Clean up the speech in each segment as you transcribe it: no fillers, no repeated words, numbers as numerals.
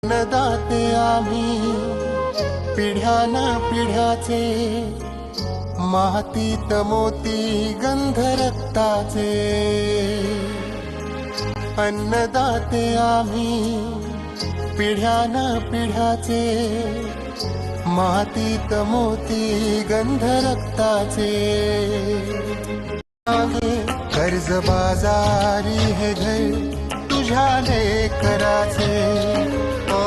अन्नदाते आम्ही पिढ्यान पिढ्याचे, मातीत मोती गंध रक्ताचे। अन्नदाते आम्ही पिढ्यान पिढ्याचे, मातीत मोती गंध रक्ताचे। कर्ज बाजारी हे घर तुझ्या लेकराचे। ओ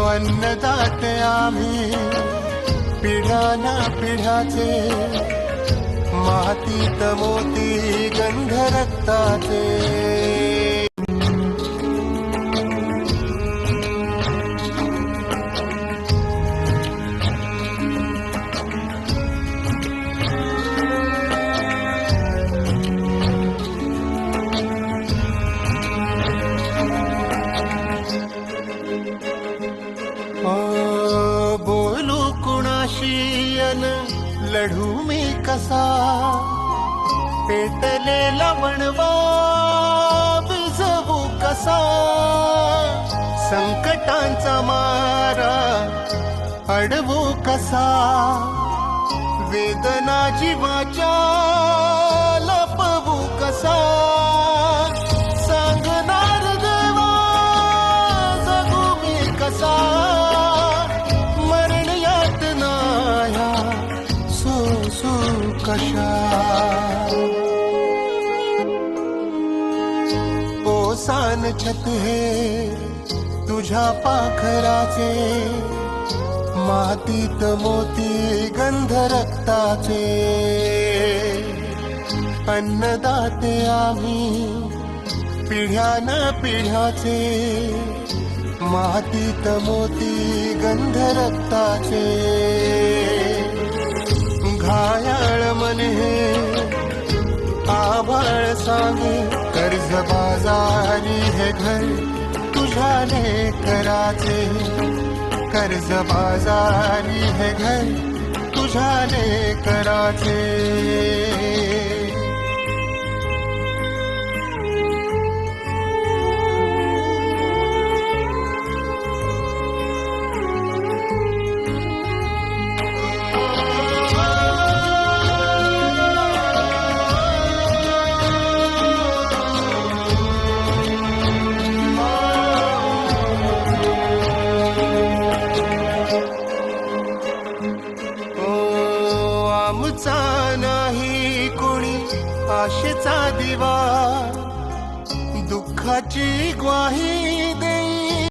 अन्नदाते आम्ही पिढ्यान पिढ्याचे, मातीत मोती गंध रक्ताचे। बोलू कुणाशी अन लढू मी कसा, पेटलेला वणवा विझवू कसा। संकटांचा मारा अडवू कसा, वेदना जीवाच्या लपवू कसा। सांगणार देवा जगू मी कसा, मरण यातना या सोसू कशा। ओसान छत हे तुझ्या पाखराचे, मातीत मोती गंध रक्ताचे। अन्नदाते आम्ही पिढ्यान पिढ्याचे, मातीत मोती गंध रक्ताचे। घायाळ मन हे आभाळ सांगे, कर्ज बाजारी हे घर तुझ्या लेकराचे। कर्ज बाजारी हे घर तुझ्या लेकराचे। आमचा नाही कोणी आशेचा दिवा, दुःखाची ग्वाही